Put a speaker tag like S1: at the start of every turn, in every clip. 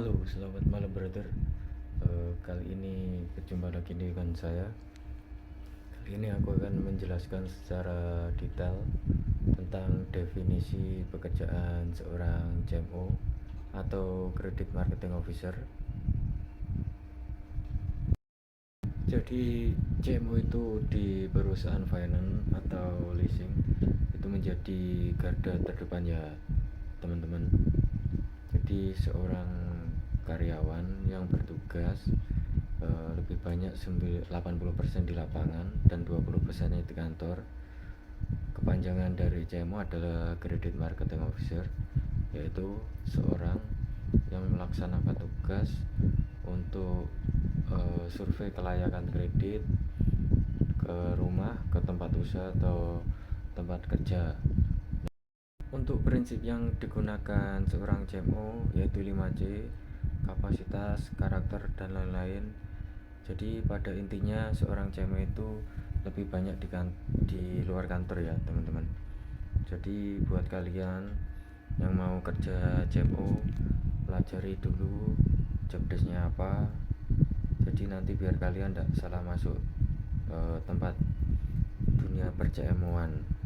S1: Halo, selamat malam brother. Kali ini berjumpa lagi dengan saya. Kali ini aku akan menjelaskan secara detail tentang definisi pekerjaan seorang CMO atau Credit Marketing Officer. Jadi CMO itu di perusahaan finance atau leasing itu menjadi garda terdepan ya teman-teman. Jadi seorang karyawan yang bertugas lebih banyak 80% di lapangan dan 20% di kantor. Kepanjangan dari CMO adalah Credit Marketing Officer, yaitu seorang yang melaksanakan tugas untuk survei kelayakan kredit ke rumah, ke tempat usaha atau tempat kerja. Untuk prinsip yang digunakan seorang CMO yaitu 5C, kapasitas, karakter, dan lain-lain. Jadi pada intinya seorang CMO itu lebih banyak di luar kantor ya teman-teman. Jadi buat kalian yang mau kerja CMO, pelajari dulu job desk-nya apa. Jadi nanti biar kalian tidak salah masuk tempat dunia per-CMO-an.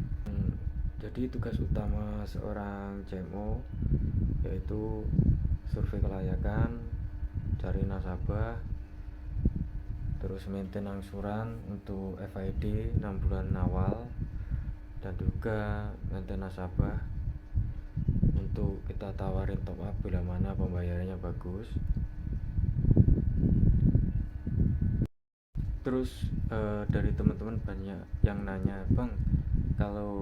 S1: Jadi tugas utama seorang CMO yaitu survei kelayakan, cari nasabah, terus maintain angsuran untuk FID 6 bulan awal, dan juga maintain nasabah untuk kita tawarin top up bila mana pembayarannya bagus. Terus dari teman-teman banyak yang nanya, bang, kalau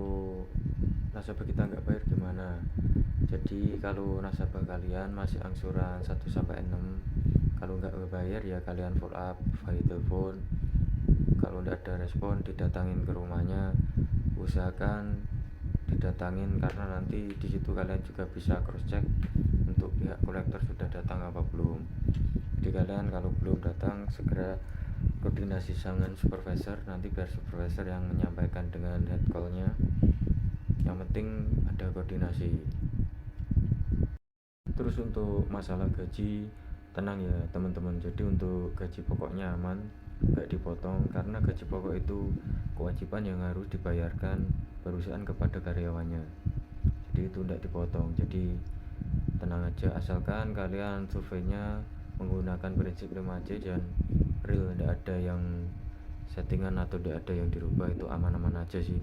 S1: nasabah kita nggak bayar gimana? Jadi kalau nasabah kalian masih angsuran 1-6, kalau nggak bayar ya kalian follow up via telepon. Kalau nggak ada respon, didatangin ke rumahnya. Usahakan didatangin karena nanti di situ kalian juga bisa cross check untuk pihak kolektor sudah datang apa belum. Jadi kalian kalau belum datang segera koordinasi dengan supervisor, nanti biar supervisor yang menyampaikan dengan head call-nya. Yang penting ada koordinasi. Terus untuk masalah gaji, tenang ya teman-teman. Jadi untuk gaji pokoknya aman, nggak dipotong, karena gaji pokok itu kewajiban yang harus dibayarkan perusahaan kepada karyawannya. Jadi itu tidak dipotong. Jadi tenang aja, asalkan kalian surveinya menggunakan prinsip 5C dan real, tidak ada yang settingan atau tidak ada yang dirubah. Itu aman-aman aja sih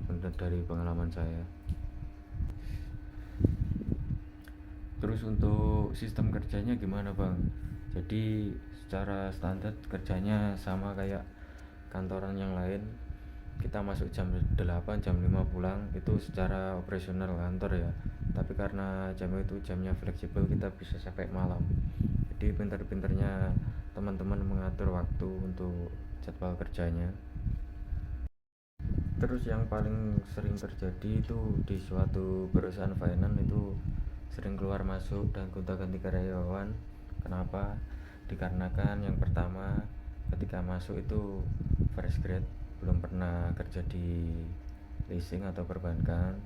S1: menurut dari pengalaman saya. Terus untuk sistem kerjanya gimana bang? Jadi secara standar kerjanya sama kayak kantoran yang lain. Kita masuk jam 8, jam 5 pulang, itu secara operasional kantor ya. Tapi karena jam itu jamnya fleksibel, kita bisa sampai malam. Jadi pinter-pinternya teman-teman mengatur waktu untuk jadwal kerjanya. Terus yang paling sering terjadi itu di suatu perusahaan finance itu sering keluar masuk dan gonta-ganti karyawan. Kenapa? Dikarenakan yang pertama, ketika masuk itu fresh grade, belum pernah kerja di leasing atau perbankan.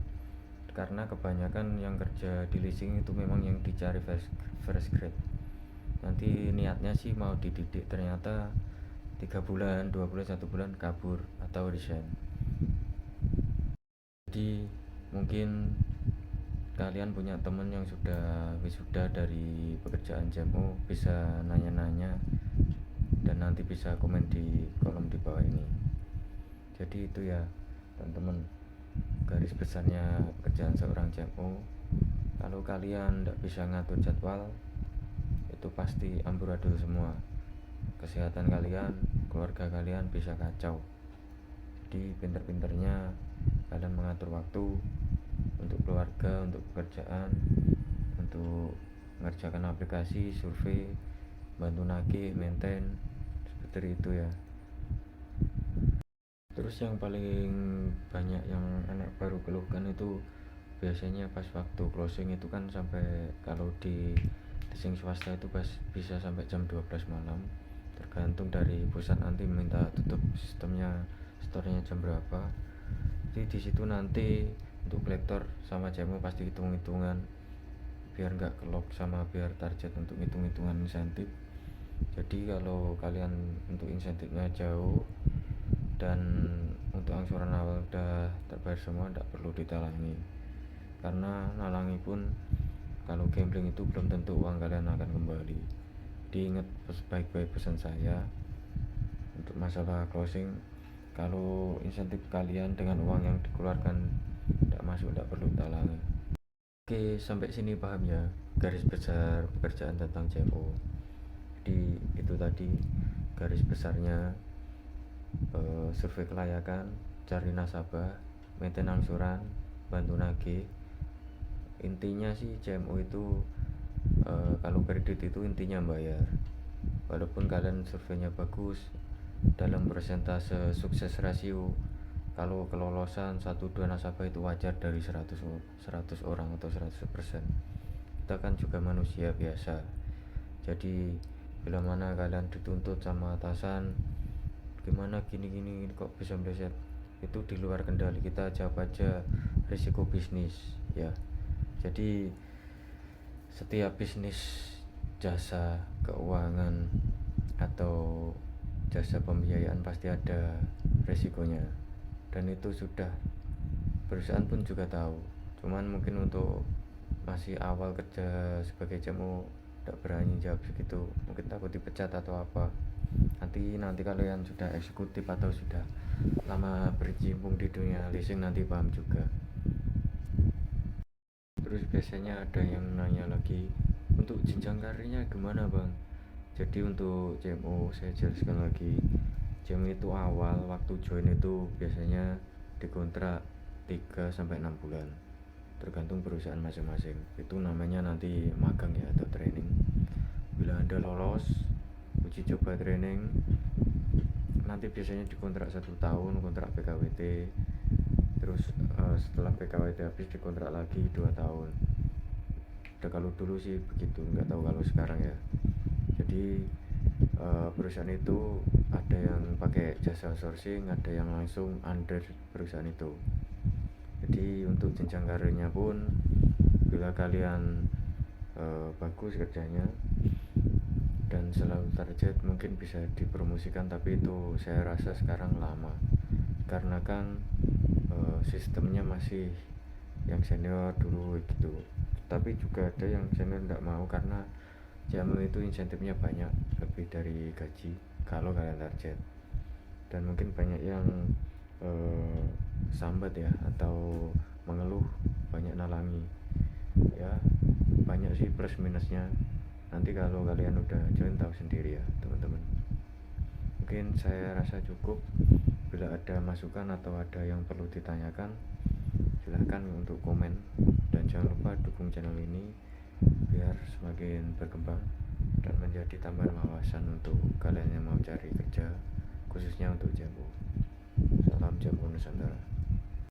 S1: Karena kebanyakan yang kerja di leasing itu memang yang dicari fresh grade. Nanti niatnya sih mau dididik, ternyata 3 bulan, 2 bulan, 1 bulan kabur atau resign. Jadi mungkin kalian punya temen yang sudah wisuda dari pekerjaan CMO, bisa nanya-nanya dan nanti bisa komen di kolom di bawah ini. Jadi itu ya teman-teman, garis besarnya pekerjaan seorang CMO. Kalau kalian tidak bisa ngatur jadwal, itu pasti amburadul semua. Kesehatan kalian, keluarga kalian bisa kacau. Jadi pinter-pinternya kalian mengatur waktu untuk keluarga, untuk pekerjaan, untuk mengerjakan aplikasi, survei, bantu nagih, maintain, seperti itu ya. Terus yang paling banyak yang anak baru keluhkan itu biasanya pas waktu closing itu kan sampai, kalau di leasing swasta itu bisa sampai jam 12 malam, tergantung dari pusat nanti minta tutup sistemnya, store-nya jam berapa. Jadi di situ nanti untuk kolektor sama CMO pasti hitung-hitungan biar nggak kelok sama biar target untuk hitung-hitungan insentif. Jadi kalau kalian untuk insentifnya jauh dan untuk angsuran awal udah terbayar semua, tidak perlu ditalangi, karena nalangi pun kalau gambling itu belum tentu uang kalian akan kembali. Diingat baik-baik pesan saya untuk masalah closing, kalau insentif kalian dengan uang yang dikeluarkan tidak masuk, tidak perlu talangi. Oke, sampai sini paham ya garis besar pekerjaan tentang CMO. Jadi itu tadi garis besarnya, survei kelayakan, cari nasabah, maintain angsuran, bantu nagih. Intinya sih CMO itu kalau kredit itu intinya bayar. Walaupun kalian surveinya bagus, dalam persentase sukses rasio, kalau kelolosan 1-2 nasabah itu wajar dari 100 orang atau 100%. Kita kan juga manusia biasa. Jadi bila mana kalian dituntut sama atasan, gimana gini kok bisa meleset, itu di luar kendali kita, jawab aja risiko bisnis ya. Jadi setiap bisnis jasa keuangan atau jasa pembiayaan pasti ada resikonya, dan itu sudah perusahaan pun juga tahu. Cuman mungkin untuk masih awal kerja sebagai CMO tidak berani jawab segitu, mungkin takut dipecat atau apa. Nanti kalian sudah eksekutif atau sudah lama berkecimpung di dunia leasing nanti paham juga. Terus biasanya ada yang nanya lagi, untuk jenjang karirnya gimana bang? Jadi untuk CMO saya jelaskan lagi, CMO itu awal waktu join itu biasanya dikontrak 3-6 bulan, tergantung perusahaan masing-masing. Itu namanya nanti magang ya atau training. Bila Anda lolos uji coba training, nanti biasanya dikontrak 1 tahun, kontrak PKWT. Terus setelah PKWT habis dikontrak lagi 2 tahun. Udah kalau dulu sih begitu, nggak tahu kalau sekarang ya. Jadi perusahaan itu ada yang pakai jasa outsourcing, ada yang langsung under perusahaan itu. Jadi untuk jenjang karirnya pun bila kalian bagus kerjanya dan selalu target, mungkin bisa dipromosikan, tapi itu saya rasa sekarang lama, karena kan sistemnya masih yang senior dulu gitu. Tapi juga ada yang senior tidak mau, karena CMO itu insentifnya banyak, lebih dari gaji kalau kalian target. Dan mungkin banyak yang sambat ya atau mengeluh banyak nalangi ya. Banyak sih plus minusnya, nanti kalau kalian udah join tahu sendiri ya teman-teman. Mungkin saya rasa cukup. Bila ada masukan atau ada yang perlu ditanyakan, silahkan untuk komen, dan jangan lupa dukung channel ini biar semakin berkembang dan menjadi tambahan wawasan untuk kalian yang mau cari kerja, khususnya untuk JMO. Salam JMO Nusantara.